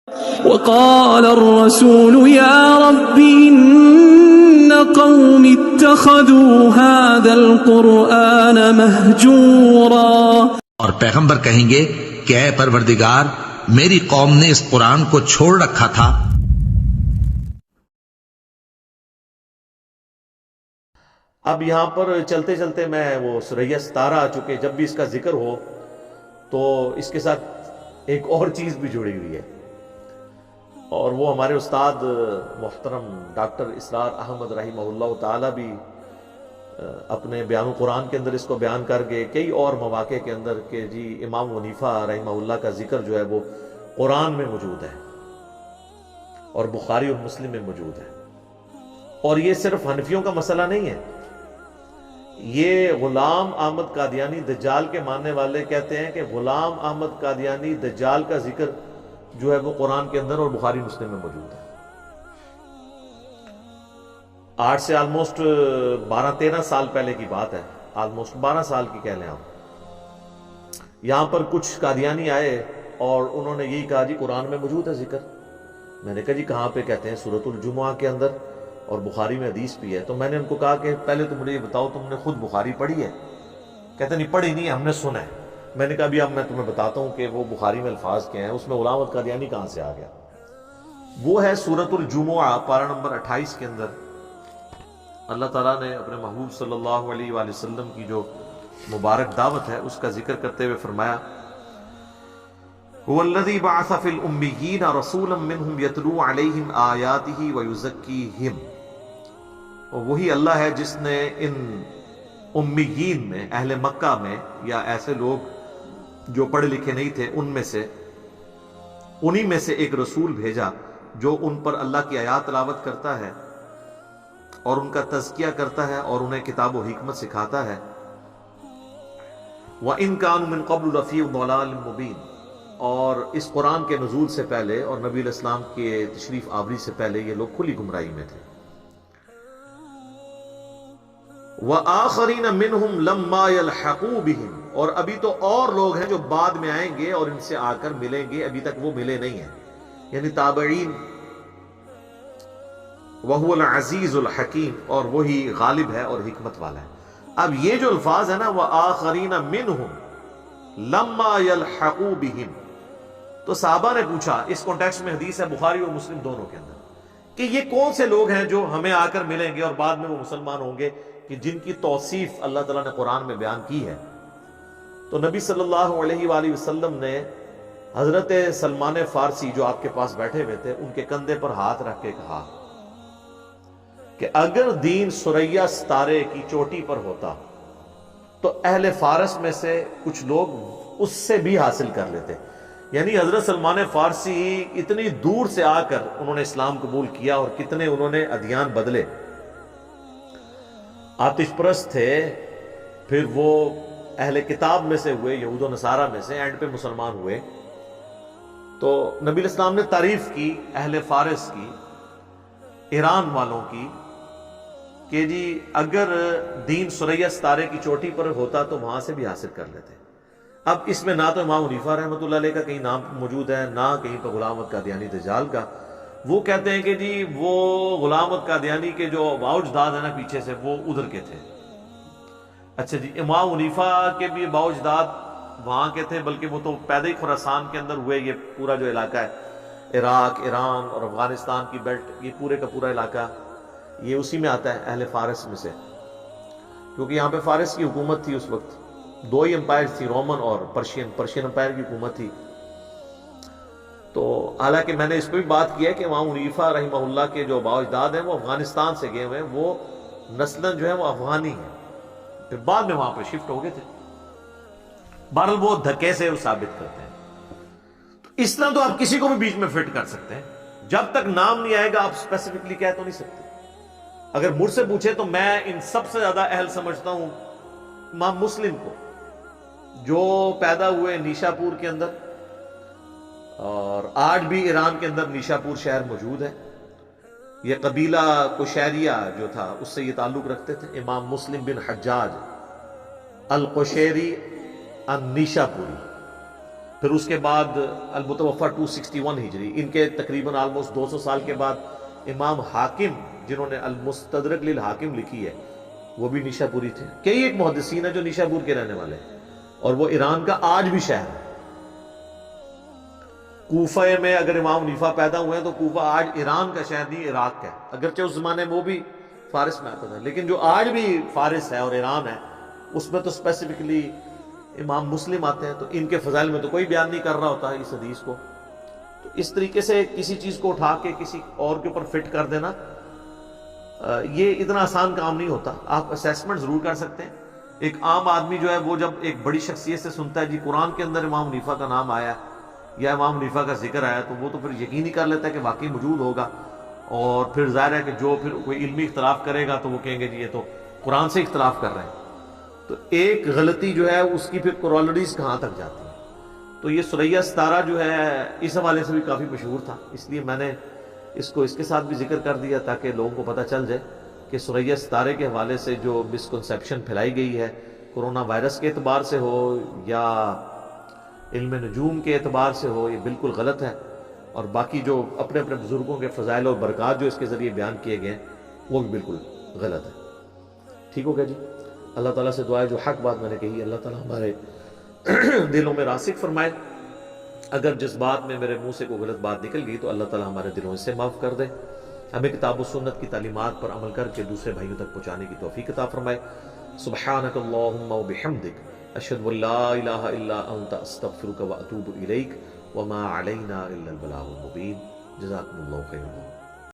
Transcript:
وقال الرسول يا رب إن قوم اتخذوا هذا القرآن مهجورا، اور پیغمبر کہیں گے کہ اے پروردگار میری قوم نے اس قرآن کو چھوڑ رکھا تھا۔ اب یہاں پر چلتے چلتے میں وہ سریہ ستارہ آ چکے، جب بھی اس کا ذکر ہو تو اس کے ساتھ ایک اور چیز بھی جڑی ہوئی ہے، اور وہ ہمارے استاد محترم ڈاکٹر اسرار احمد رحمہ اللہ تعالی بھی اپنے بیان القرآن کے اندر اس کو بیان کر کے کئی اور مواقع کے اندر کہ جی امام حنیفہ رحمہ اللہ کا ذکر جو ہے وہ قرآن میں موجود ہے اور بخاری اور مسلم میں موجود ہے۔ اور یہ صرف حنفیوں کا مسئلہ نہیں ہے، یہ غلام احمد قادیانی دجال کے ماننے والے کہتے ہیں کہ غلام احمد قادیانی دجال کا ذکر جو ہے وہ قرآن کے اندر اور بخاری مسلم میں موجود ہے۔ آج سے آلموسٹ 12-13 سال پہلے کی بات ہے، آلموسٹ 12 سال کی کہہ لیں آپ۔ یہاں پر کچھ قادیانی آئے اور انہوں نے یہی کہا جی قرآن میں موجود ہے ذکر۔ میں نے کہا جی کہاں پہ؟ کہتے ہیں سورۃ الجمعہ کے اندر، اور بخاری میں حدیث بھی ہے۔ تو میں نے ان کو کہا کہ پہلے تو مجھے یہ بتاؤ تم نے خود بخاری پڑھی ہے؟ کہتے نہیں پڑھی نہیں ہے، ہم نے سنا ہے۔ میں نے کہا ابھی اب میں تمہیں بتاتا ہوں کہ وہ بخاری میں الفاظ کیا ہیں، اس میں غلام احمد قادیانی کہاں سے آ گیا۔ وہ ہے سورۃ الجمعہ پارہ نمبر 28 کے اندر اللہ تعالیٰ نے اپنے محبوب صلی اللہ علیہ وآلہ وسلم کی جو مبارک دعوت ہے اس کا ذکر کرتے ہوئے فرمایا هو الذی بعث فی الامیین رسولا منہم یتلو علیہم آیاتہ ویزکیہم، اور وہی اللہ ہے جس نے ان امیین میں، اہل مکہ میں یا ایسے لوگ جو پڑھے لکھے نہیں تھے ان میں سے، انہی میں سے ایک رسول بھیجا جو ان پر اللہ کی آیات تلاوت کرتا ہے اور ان کا تزکیہ کرتا ہے اور انہیں کتاب و حکمت سکھاتا ہے۔ وَإِن كَانُوا مِن قَبْلُ لَفِي ضَلَالٍ مُبِينٍ، اور اس قرآن کے نزول سے پہلے اور نبی علیہ السلام کے تشریف آوری سے پہلے یہ لوگ کھلی گمراہی میں تھے۔ وَآخَرِينَ مِنْهُمْ لَمَّا يَلْحَقُوا بِهِمْ، اور ابھی تو اور لوگ ہیں جو بعد میں آئیں گے اور ان سے آ کر ملیں گے، ابھی تک وہ ملے نہیں ہیں، یعنی تابعین۔ وَهُوَ الْعَزِيزُ الْحَكِيمُ، اور وہی غالب ہے اور حکمت والا ہے۔ اب یہ جو الفاظ ہے نا وَآخَرِينَ مِنْهُمْ لَمَّا يَلْحَقُوا بِهِمْ، تو صحابہ نے پوچھا، اس کانٹیکسٹ میں حدیث ہے بخاری اور مسلم دونوں کے اندر، کہ یہ کون سے لوگ ہیں جو ہمیں آ کر ملیں گے اور بعد میں وہ مسلمان ہوں گے کہ جن کی توصیف اللہ تعالیٰ نے قرآن میں بیان کی ہے۔ تو نبی صلی اللہ علیہ وآلہ وسلم نے حضرت سلمان فارسی جو آپ کے پاس بیٹھے ہوئے تھے ان کے کندھے پر ہاتھ رکھ کے کہا کہ اگر دین ثریا ستارے کی چوٹی پر ہوتا تو اہل فارس میں سے کچھ لوگ اس سے بھی حاصل کر لیتے، یعنی حضرت سلمان فارسی اتنی دور سے آ کر انہوں نے اسلام قبول کیا اور کتنے انہوں نے ادیان بدلے، آتش پرست تھے، پھر وہ اہل کتاب میں سے ہوئے، یہود و نصارہ میں سے، اینڈ پہ مسلمان ہوئے۔ تو نبی علیہ السلام نے تعریف کی اہل فارس کی، ایران والوں کی، کہ جی اگر دین ثریا ستارے کی چوٹی پر ہوتا تو وہاں سے بھی حاصل کر لیتے۔ اب اس میں نہ تو امام حنیفہ رحمۃ اللہ علیہ کا کہیں نام موجود ہے، نہ کہیں پر غلام احمد قادیانی دجال کا۔ وہ کہتے ہیں کہ جی وہ غلام احمد قادیانی کے جو باؤجداد ہیں نا پیچھے سے، وہ ادھر کے تھے۔ اچھا جی، امام حنیفہ کے بھی باؤجداد وہاں کے تھے، بلکہ وہ تو پیدا ہی خراسان کے اندر ہوئے۔ یہ پورا جو علاقہ ہے عراق، ایران اور افغانستان کی بیلٹ، یہ پورے کا پورا علاقہ یہ اسی میں آتا ہے، اہل فارس میں سے، کیونکہ یہاں پہ فارس کی حکومت تھی اس وقت، دو ہی امپائر تھی، رومن اور پرشین امپائر کی حکومت تھی۔ تو حالانکہ میں نے اس پہ بھی بات کی ہے کہ امام حنیفہ رحمہ اللہ کے جو بااجداد ہیں وہ افغانستان سے گئے ہوئے ہیں، وہ نسلاً جو ہے وہ افغانی ہیں، پھر بعد میں وہاں پہ شفٹ ہو گئے تھے۔ بہرحال وہ دھکے سے وہ ثابت کرتے ہیں۔ تو اس طرح تو آپ کسی کو بھی بیچ میں فٹ کر سکتے ہیں، جب تک نام نہیں آئے گا آپ اسپیسیفکلی کہہ تو نہیں سکتے۔ اگر مجھ سے پوچھے تو میں ان سب سے زیادہ اہل سمجھتا ہوں امام مسلم کو، جو پیدا ہوئے نیشا پور کے اندر، اور آج بھی ایران کے اندر نیشا پور شہر موجود ہے۔ یہ قبیلہ قشیریہ جو تھا اس سے یہ تعلق رکھتے تھے، امام مسلم بن حجاج القشیری النیشا پوری۔ پھر اس کے بعد المتوفا 261 ہجری، ان کے تقریباً آلموسٹ 200 سال کے بعد امام حاکم جنہوں نے المستدرک للحاکم لکھی ہے وہ بھی نیشا پوری تھے۔ کئی ایک محدثین ہیں جو نیشا پور کے رہنے والے ہیں، اور وہ ایران کا آج بھی شہر ہے۔ کوفہ میں اگر امام حنیفہ پیدا ہوئے ہیں تو کوفہ آج ایران کا شہر نہیں، عراق کا ہے، اگرچہ اس زمانے میں وہ بھی فارس میں آتا تھا، لیکن جو آج بھی فارس ہے اور ایران ہے اس میں تو اسپیسیفکلی امام مسلم آتے ہیں، تو ان کے فضائل میں تو کوئی بیان نہیں کر رہا ہوتا اس حدیث کو۔ تو اس طریقے سے کسی چیز کو اٹھا کے کسی اور کے اوپر فٹ کر دینا یہ اتنا آسان کام نہیں ہوتا۔ آپ اسیسمنٹ ضرور کر سکتے ہیں۔ ایک عام آدمی جو ہے وہ جب ایک بڑی شخصیت سے سنتا ہے جی قرآن کے اندر امام حنیفہ کا نام آیا یا امام حنیفہ کا ذکر آیا، تو وہ تو پھر یقین ہی کر لیتا ہے کہ واقعی موجود ہوگا، اور پھر ظاہر ہے کہ جو پھر کوئی علمی اختلاف کرے گا تو وہ کہیں گے جی یہ تو قرآن سے اختلاف کر رہے ہیں۔ تو ایک غلطی جو ہے اس کی پھر کورالریز کہاں تک جاتی ہیں۔ تو یہ سریہ ستارہ جو ہے اس حوالے سے بھی کافی مشہور تھا، اس لیے میں نے اس کو اس کے ساتھ بھی ذکر کر دیا تاکہ لوگوں کو پتہ چل جائے کہ سریہ ستارے کے حوالے سے جو مسکنسیپشن پھیلائی گئی ہے کرونا وائرس کے اعتبار سے ہو یا علم نجوم کے اعتبار سے ہو، یہ بالکل غلط ہے، اور باقی جو اپنے اپنے بزرگوں کے فضائل اور برکات جو اس کے ذریعے بیان کیے گئے ہیں وہ بھی بالکل غلط ہے۔ ٹھیک ہو گیا جی؟ اللہ تعالیٰ سے دعا ہے جو حق بات میں نے کہی اللہ تعالیٰ ہمارے دلوں میں راسخ فرمائے، اگر جس بات میں میرے منہ سے کوئی غلط بات نکل گئی تو اللہ تعالیٰ ہمارے دلوں سے معاف کر دے، ہمیں کتاب و سنت کی تعلیمات پر عمل کر کے دوسرے بھائیوں تک پہنچانے کی توفیق عطا فرمائے۔ سبحانک اللہم و بحمدک اشہد ان لا الہ الا انت استغفرک و اتوب الیک وما علینا الا البلاغ المبین۔ جزاکم اللہ خیر۔